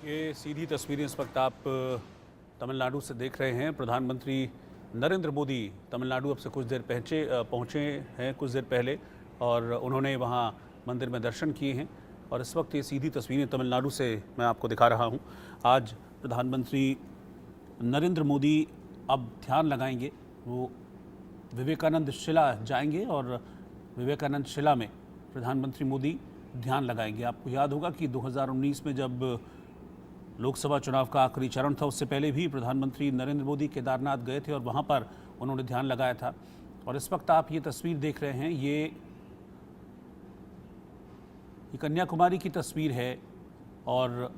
ये सीधी तस्वीरें इस वक्त आप तमिलनाडु से देख रहे हैं। प्रधानमंत्री नरेंद्र मोदी तमिलनाडु अब से कुछ देर पहुँचे हैं कुछ देर पहले, और उन्होंने वहाँ मंदिर में दर्शन किए हैं। और इस वक्त ये सीधी तस्वीरें तमिलनाडु से मैं आपको दिखा रहा हूँ। आज प्रधानमंत्री नरेंद्र मोदी अब ध्यान लगाएंगे। वो विवेकानंद शिला जाएंगे और विवेकानंद शिला में प्रधानमंत्री मोदी ध्यान लगाएंगे। आपको याद होगा कि 2019 में जब लोकसभा चुनाव का आखिरी चरण था, उससे पहले भी प्रधानमंत्री नरेंद्र मोदी केदारनाथ गए थे और वहाँ पर उन्होंने ध्यान लगाया था। और इस वक्त आप ये तस्वीर देख रहे हैं, ये कन्याकुमारी की तस्वीर है और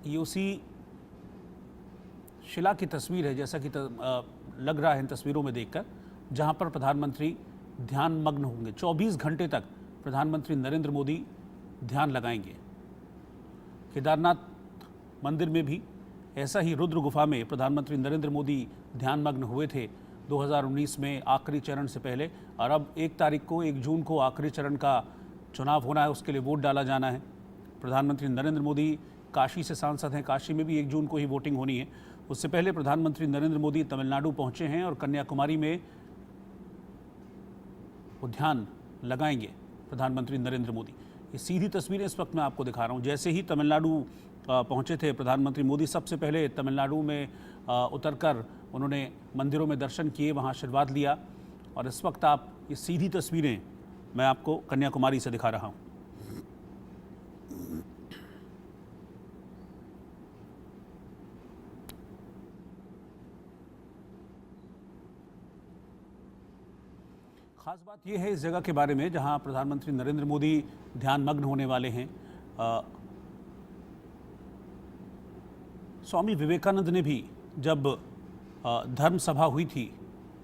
ये उसी शिला की तस्वीर है, जैसा कि लग रहा है इन तस्वीरों में देखकर, जहां पर प्रधानमंत्री ध्यान मग्न होंगे। 24 घंटे तक प्रधानमंत्री नरेंद्र मोदी ध्यान लगाएंगे। केदारनाथ मंदिर में भी ऐसा ही रुद्र गुफा में प्रधानमंत्री नरेंद्र मोदी ध्यान मग्न हुए थे 2019 में आखिरी चरण से पहले। और अब 1 जून को आखिरी चरण का चुनाव होना है, उसके लिए वोट डाला जाना है। प्रधानमंत्री नरेंद्र मोदी काशी से सांसद हैं, काशी में भी 1 जून को ही वोटिंग होनी है। उससे पहले प्रधानमंत्री नरेंद्र मोदी तमिलनाडु पहुंचे हैं और कन्याकुमारी में वो ध्यान लगाएंगे प्रधानमंत्री नरेंद्र मोदी। ये सीधी तस्वीरें इस वक्त मैं आपको दिखा रहा हूँ। जैसे ही तमिलनाडु पहुंचे थे प्रधानमंत्री मोदी, सबसे पहले तमिलनाडु में उतरकर उन्होंने मंदिरों में दर्शन किए, वहाँ आशीर्वाद लिया। और इस वक्त आप ये सीधी तस्वीरें मैं आपको कन्याकुमारी से दिखा रहा हूँ। खास बात यह है इस जगह के बारे में जहां प्रधानमंत्री नरेंद्र मोदी ध्यान मग्न होने वाले हैं। स्वामी विवेकानंद ने भी जब धर्म सभा हुई थी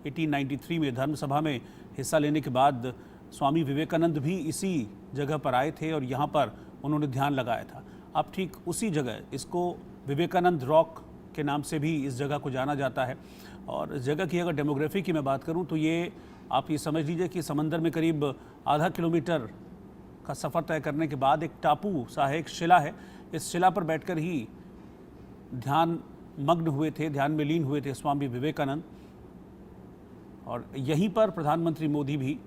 1893 में, धर्म सभा में हिस्सा लेने के बाद स्वामी विवेकानंद भी इसी जगह पर आए थे और यहाँ पर उन्होंने ध्यान लगाया था। अब ठीक उसी जगह, इसको विवेकानंद रॉक के नाम से भी इस जगह को जाना जाता है। और इस जगह की अगर डेमोग्राफी की मैं बात करूं तो ये आप ये समझ लीजिए कि समंदर में करीब आधा किलोमीटर का सफ़र तय करने के बाद एक टापू सा है, एक शिला है। इस शिला पर बैठकर ही ध्यान मग्न हुए थे, ध्यान में लीन हुए थे स्वामी विवेकानंद। और यहीं पर प्रधानमंत्री मोदी भी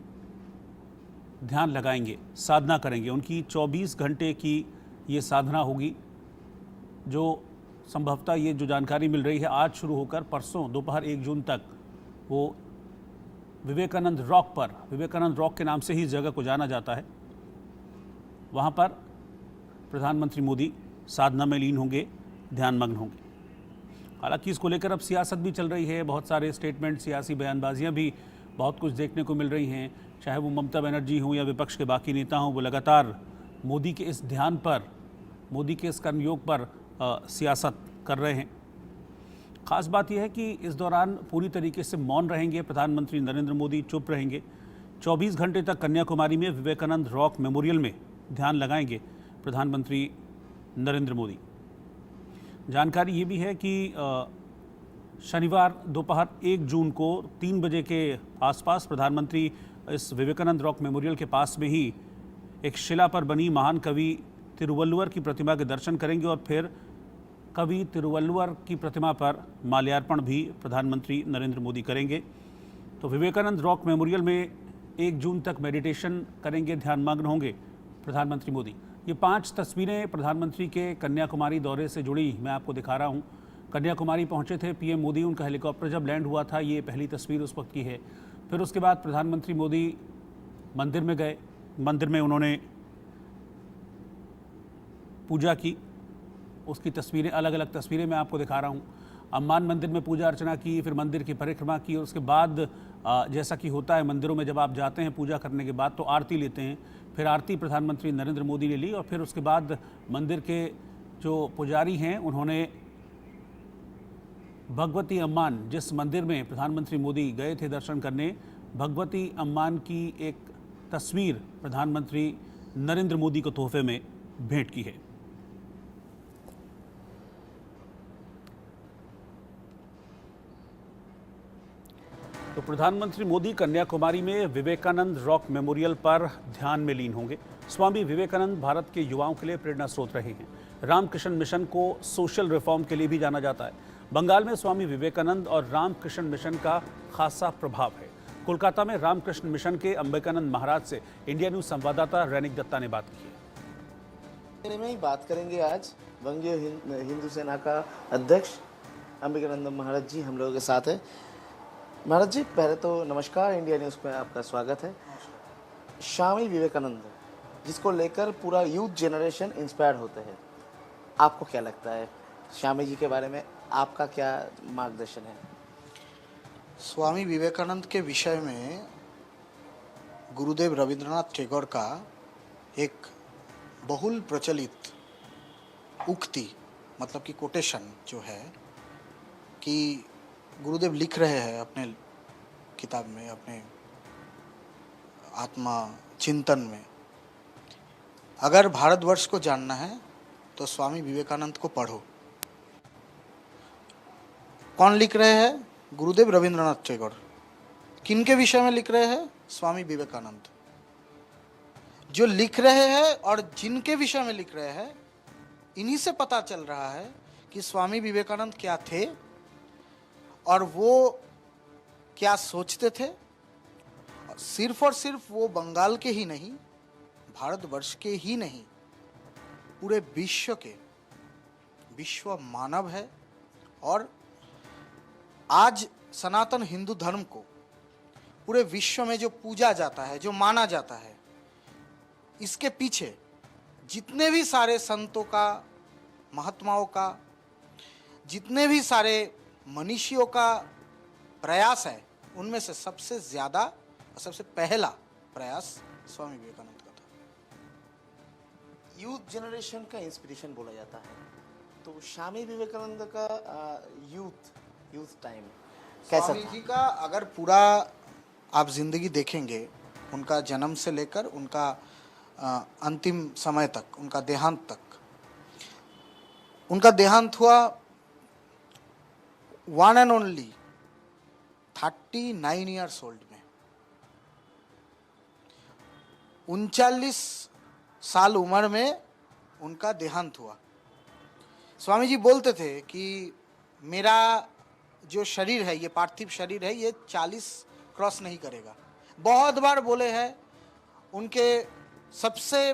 ध्यान लगाएंगे, साधना करेंगे। उनकी 24 घंटे की ये साधना होगी, जो संभवतः ये जो जानकारी मिल रही है आज शुरू होकर परसों दोपहर 1 जून तक वो विवेकानंद रॉक पर, विवेकानंद रॉक के नाम से ही इस जगह को जाना जाता है, वहाँ पर प्रधानमंत्री मोदी साधना में लीन होंगे, ध्यान मग्न होंगे। हालांकि इसको लेकर अब सियासत भी चल रही है, बहुत सारे स्टेटमेंट, सियासी बयानबाजियाँ भी बहुत कुछ देखने को मिल रही हैं। चाहे वो ममता बनर्जी हों या विपक्ष के बाकी नेता हों, वो लगातार मोदी के इस ध्यान पर, मोदी के इस कर्मयोग पर सियासत कर रहे हैं। ख़ास बात यह है कि इस दौरान पूरी तरीके से मौन रहेंगे प्रधानमंत्री नरेंद्र मोदी, चुप रहेंगे। 24 घंटे तक कन्याकुमारी में विवेकानंद रॉक मेमोरियल में ध्यान लगाएंगे प्रधानमंत्री नरेंद्र मोदी। जानकारी ये भी है कि शनिवार दोपहर 1 जून को 3 बजे के आसपास प्रधानमंत्री इस विवेकानंद रॉक मेमोरियल के पास में ही एक शिला पर बनी महान कवि तिरुवल्लुवर की प्रतिमा के दर्शन करेंगे और फिर कवि तिरुवल्लुवर की प्रतिमा पर माल्यार्पण भी प्रधानमंत्री नरेंद्र मोदी करेंगे। तो विवेकानंद रॉक मेमोरियल में 1 जून तक मेडिटेशन करेंगे, ध्यान मग्न होंगे प्रधानमंत्री मोदी। ये 5 तस्वीरें प्रधानमंत्री के कन्याकुमारी दौरे से जुड़ी मैं आपको दिखा रहा हूँ। कन्याकुमारी पहुँचे थे पीएम मोदी, उनका हेलीकॉप्टर जब लैंड हुआ था, ये पहली तस्वीर उस वक्त की है। फिर उसके बाद प्रधानमंत्री मोदी मंदिर में गए, मंदिर में उन्होंने पूजा की, उसकी तस्वीरें, अलग अलग तस्वीरें मैं आपको दिखा रहा हूँ। अम्मान मंदिर में पूजा अर्चना की, फिर मंदिर की परिक्रमा की और उसके बाद जैसा कि होता है मंदिरों में, जब आप जाते हैं पूजा करने के बाद तो आरती लेते हैं। फिर आरती प्रधानमंत्री नरेंद्र मोदी ने ली और फिर उसके बाद मंदिर के जो पुजारी हैं उन्होंने भगवती अम्मान, जिस मंदिर में प्रधानमंत्री मोदी गए थे दर्शन करने, भगवती अम्मान की एक तस्वीर प्रधानमंत्री नरेंद्र मोदी को तोहफे में भेंट की है। तो प्रधानमंत्री मोदी कन्याकुमारी में विवेकानंद रॉक मेमोरियल पर ध्यान में लीन होंगे। स्वामी विवेकानंद भारत के युवाओं के लिए प्रेरणा स्रोत रहे हैं। रामकृष्ण मिशन को सोशल रिफॉर्म के लिए भी जाना जाता है। बंगाल में स्वामी विवेकानंद और रामकृष्ण मिशन का खासा प्रभाव है। कोलकाता में रामकृष्ण मिशन के अंबिकानंद महाराज से इंडिया न्यूज संवाददाता रैनिक दत्ता ने बात की है। में ही बात करेंगे आज वंगीय हिंदू सेना का अध्यक्ष अंबिकानंद महाराज जी हम लोगों के साथ है। महाराज जी, पहले तो नमस्कार, इंडिया न्यूज़ में आपका स्वागत है। स्वामी विवेकानंद, जिसको लेकर पूरा यूथ जनरेशन इंस्पायर होते हैं, आपको क्या लगता है स्वामी जी के बारे में? आपका क्या मार्गदर्शन है? स्वामी विवेकानंद के विषय में गुरुदेव रविंद्रनाथ टैगोर का एक बहुल प्रचलित उक्ति, मतलब कि कोटेशन जो है कि गुरुदेव लिख रहे हैं अपने किताब में, अपने आत्मा चिंतन में, अगर भारतवर्ष को जानना है तो स्वामी विवेकानंद को पढ़ो। कौन लिख रहे हैं? गुरुदेव रविंद्रनाथ टैगोर। किन के विषय में लिख रहे हैं? स्वामी विवेकानंद। जो लिख रहे हैं और जिनके विषय में लिख रहे हैं, इन्हीं से पता चल रहा है कि स्वामी विवेकानंद क्या थे और वो क्या सोचते थे। सिर्फ और सिर्फ वो बंगाल के ही नहीं, भारतवर्ष के ही नहीं, पूरे विश्व मानव है। और आज सनातन हिंदू धर्म को पूरे विश्व में जो पूजा जाता है, जो माना जाता है, इसके पीछे जितने भी सारे संतों का, महात्माओं का, जितने भी सारे मनीषियों का प्रयास है, उनमें से सबसे ज्यादा और सबसे पहला प्रयास स्वामी विवेकानंद का था। यूथ जनरेशन का इंस्पिरेशन बोला जाता है, तो स्वामी विवेकानंद का यूथ टाइम कैसा स्वामी था? जी का अगर पूरा आप जिंदगी देखेंगे, उनका जन्म से लेकर उनका अंतिम समय तक, उनका देहांत हुआ 1 and only 39 years old में। 39 साल उम्र में उनका देहांत हुआ। स्वामी जी बोलते थे कि मेरा जो शरीर है, ये पार्थिव शरीर है, ये 40 क्रॉस नहीं करेगा। बहुत बार बोले हैं। उनके सबसे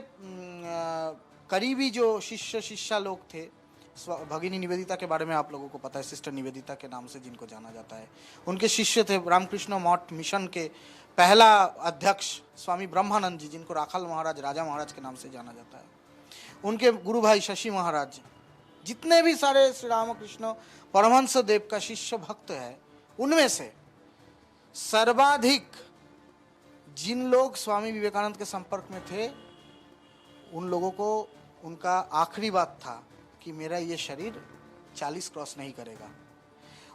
करीबी जो शिष्या लोग थे, भगिनी निवेदिता के बारे में आप लोगों को पता है, सिस्टर निवेदिता के नाम से जिनको जाना जाता है, उनके शिष्य थे। रामकृष्ण मठ मिशन के पहला अध्यक्ष स्वामी ब्रह्मानंद जी, जिनको राखाल महाराज, राजा महाराज के नाम से जाना जाता है, उनके गुरु भाई शशि महाराज, जितने भी सारे श्री रामकृष्ण परमहंस देव का शिष्य भक्त है, उनमें से सर्वाधिक जिन लोग स्वामी विवेकानंद के संपर्क में थे, उन लोगों को उनका आखिरी बात था कि मेरा ये शरीर 40 क्रॉस नहीं करेगा।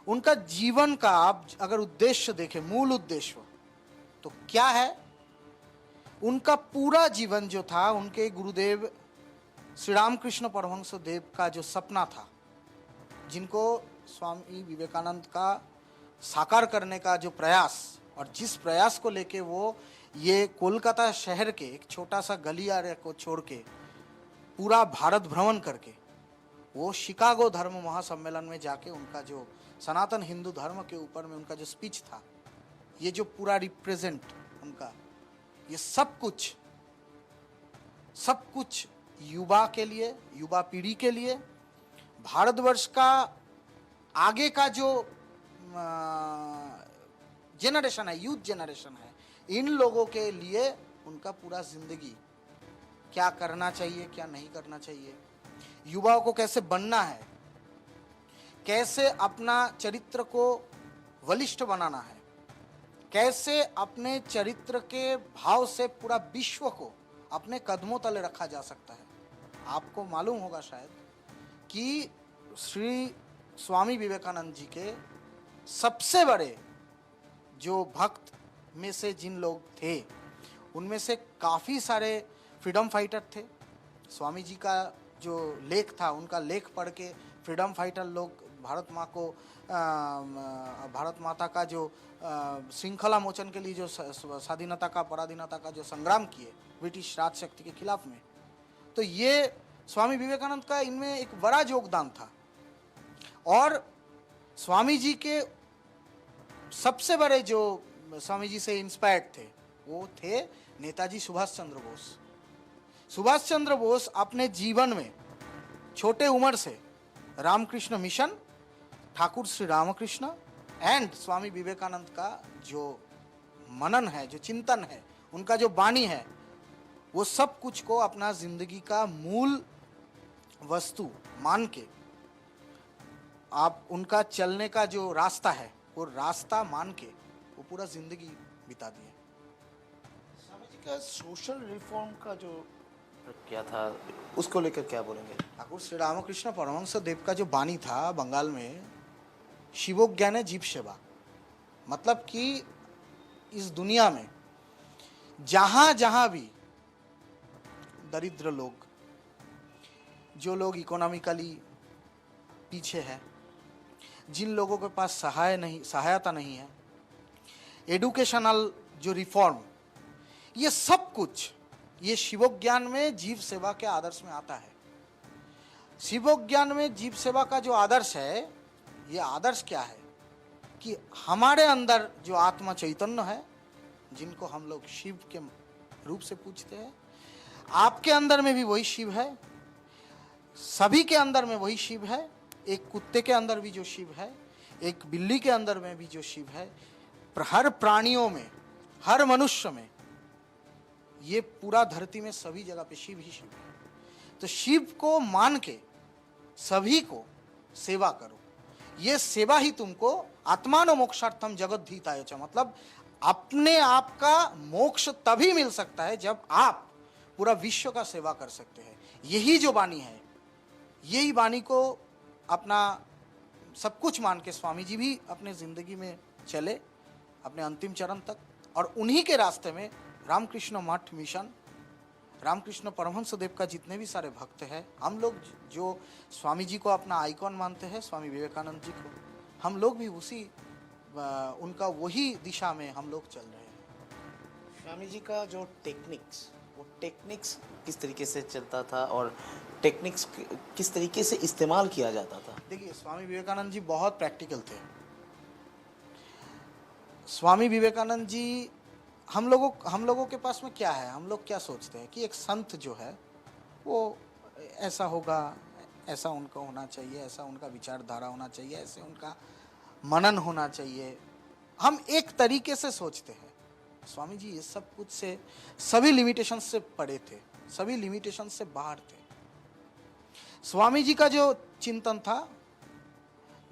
उनका जीवन का आप अगर उद्देश्य देखें, मूल उद्देश्य, तो क्या है? उनका पूरा जीवन जो था, उनके गुरुदेव श्री रामकृष्ण परमहंस देव का जो सपना था, जिनको स्वामी विवेकानंद का साकार करने का जो प्रयास, और जिस प्रयास को लेके वो ये कोलकाता शहर के एक छोटा सा गलियारे को छोड़ के पूरा भारत भ्रमण करके वो शिकागो धर्म महासम्मेलन में जाके उनका जो सनातन हिंदू धर्म के ऊपर में उनका जो स्पीच था, ये जो पूरा रिप्रेजेंट उनका, ये सब कुछ युवा के लिए, युवा पीढ़ी के लिए, भारतवर्ष का आगे का जो जनरेशन है, यूथ जनरेशन है, इन लोगों के लिए उनका पूरा जिंदगी क्या करना चाहिए, क्या नहीं करना चाहिए, युवाओं को कैसे बनना है, कैसे अपना चरित्र को बलिष्ठ बनाना है, कैसे अपने चरित्र के भाव से पूरा विश्व को अपने कदमों तले रखा जा सकता है। आपको मालूम होगा शायद कि श्री स्वामी विवेकानंद जी के सबसे बड़े जो भक्त में से जिन लोग थे, उनमें से काफ़ी सारे फ्रीडम फाइटर थे। स्वामी जी का जो लेख था, उनका लेख पढ़ के फ्रीडम फाइटर लोग भारत माँ को भारत माता का जो श्रृंखला मोचन के लिए जो स्वाधीनता का पराधीनता का जो संग्राम किए ब्रिटिश राज शक्ति के खिलाफ में, तो ये स्वामी विवेकानंद का इनमें एक बड़ा योगदान था। और स्वामी जी के सबसे बड़े जो स्वामी जी से इंस्पायर्ड थे वो थे नेताजी सुभाष चंद्र बोस। सुभाष चंद्र बोस अपने जीवन में छोटे उम्र से रामकृष्ण मिशन, ठाकुर श्री रामकृष्ण एंड स्वामी विवेकानंद का जो मनन है, जो चिंतन है, उनका जो वाणी है, वो सब कुछ को अपना जिंदगी का मूल वस्तु मान के आप उनका चलने का जो रास्ता है वो रास्ता मान के वो पूरा जिंदगी बिता दिए। स्वामी जी का सोशल रिफॉर्म का जो क्या था उसको लेकर क्या बोलेंगे? ठाकुर श्री रामकृष्ण परमहंस देव का जो वाणी था बंगाल में, शिवोज्ञान है जीव सेवा, मतलब कि इस दुनिया में जहां जहां भी दरिद्र लोग, जो लोग इकोनॉमिकली पीछे हैं, जिन लोगों के पास सहायता नहीं है, एडुकेशनल जो रिफॉर्म, ये सब कुछ ये शिवोज्ञान में जीव सेवा के आदर्श में आता है। शिवोज्ञान में जीव सेवा का जो आदर्श है, ये आदर्श क्या है कि हमारे अंदर जो आत्मा चैतन्य है, जिनको हम लोग शिव के रूप से पूछते हैं, आपके अंदर में भी वही शिव है, सभी के अंदर में वही शिव है। एक कुत्ते के अंदर भी जो शिव है, एक बिल्ली के अंदर में भी जो शिव है, हर प्राणियों में, हर मनुष्य में, ये पूरा धरती में सभी जगह पे शिव ही शिव है। तो शिव को मान के सभी को सेवा करो। ये सेवा ही तुमको आत्मानो मोक्षार्थम जगत धीताय च, मतलब अपने आप का मोक्ष तभी मिल सकता है जब आप पूरा विश्व का सेवा कर सकते हैं। यही जो वाणी है, यही वाणी को अपना सब कुछ मान के स्वामी जी भी अपने जिंदगी में चले अपने अंतिम चरण तक, और उन्हीं के रास्ते में रामकृष्ण मठ मिशन, रामकृष्ण परमहंस देव का जितने भी सारे भक्त हैं, हम लोग जो स्वामी जी को अपना आइकॉन मानते हैं, स्वामी विवेकानंद जी को, हम लोग भी उसी उनका वही दिशा में हम लोग चल रहे हैं। स्वामी जी का जो टेक्निक्स, वो टेक्निक्स किस तरीके से चलता था और टेक्निक्स किस तरीके से इस्तेमाल किया जाता था? देखिए, स्वामी विवेकानंद जी बहुत प्रैक्टिकल थे। स्वामी विवेकानंद जी, हम लोगों के पास में क्या है, हम लोग क्या सोचते हैं कि एक संत जो है वो ऐसा होगा, ऐसा उनका होना चाहिए, ऐसा उनका विचारधारा होना चाहिए, ऐसे उनका मनन होना चाहिए, हम एक तरीके से सोचते हैं। स्वामी जी ये सब कुछ से, सभी लिमिटेशन से परे थे, सभी लिमिटेशन से बाहर थे। स्वामी जी का जो चिंतन था,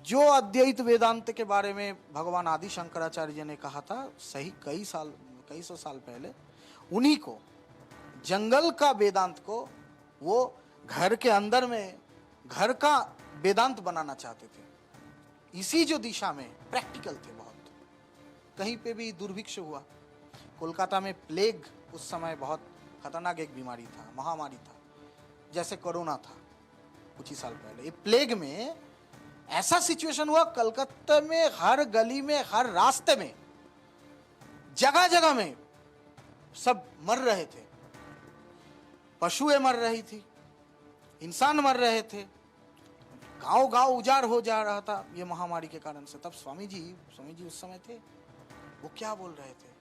जो अद्वैत वेदांत के बारे में भगवान आदि शंकराचार्य जी ने कहा था सही कई सौ साल पहले, उन्हीं को, जंगल का वेदांत को वो घर के अंदर में घर का वेदांत बनाना चाहते थे। इसी जो दिशा में प्रैक्टिकल थे बहुत। कहीं पे भी दुर्भिक्ष हुआ, कोलकाता में प्लेग उस समय बहुत खतरनाक एक बीमारी था, महामारी था, जैसे कोरोना था कुछ ही साल पहले। ये प्लेग में ऐसा सिचुएशन हुआ, कलकत्ता में हर गली में, हर रास्ते में, जगह जगह में सब मर रहे थे, पशुएं मर रही थी, इंसान मर रहे थे, गांव गांव उजाड़ हो जा रहा था ये महामारी के कारण से। तब स्वामी जी उस समय थे, वो क्या बोल रहे थे,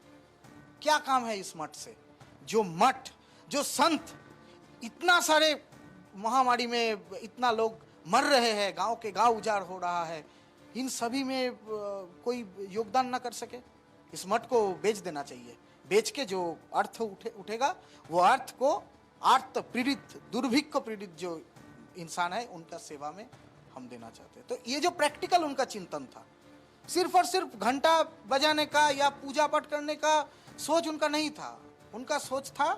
क्या काम है इस मठ से, जो मठ, जो संत, इतना सारे महामारी में इतना लोग मर रहे हैं, गांव के गांव उजाड़ हो रहा है, इन सभी में कोई योगदान ना कर सके। इस मठ को बेच देना चाहिए, बेच के जो अर्थ उठेगा वो अर्थ को, आर्त पीड़ित, दुर्भिक्ष पीड़ित जो इंसान है उनका सेवा में हम देना चाहते हैं। तो ये जो प्रैक्टिकल उनका चिंतन था, सिर्फ और सिर्फ घंटा बजाने का या पूजा पाठ करने का सोच उनका नहीं था। उनका सोच था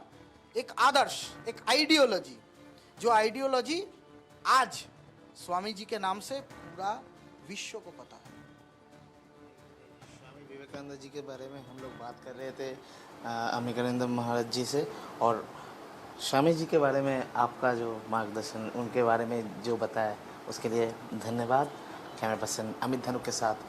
एक आदर्श, एक आइडियोलॉजी, जो आइडियोलॉजी आज स्वामी जी के नाम से पूरा विश्व को पता है। स्वामी विवेकानंद जी के बारे में हम लोग बात कर रहे थे अम्बिकानंद महाराज जी से, और स्वामी जी के बारे में आपका जो मार्गदर्शन, उनके बारे में जो बताया, उसके लिए धन्यवाद। कैमरा पर्सन अमित धनुक के साथ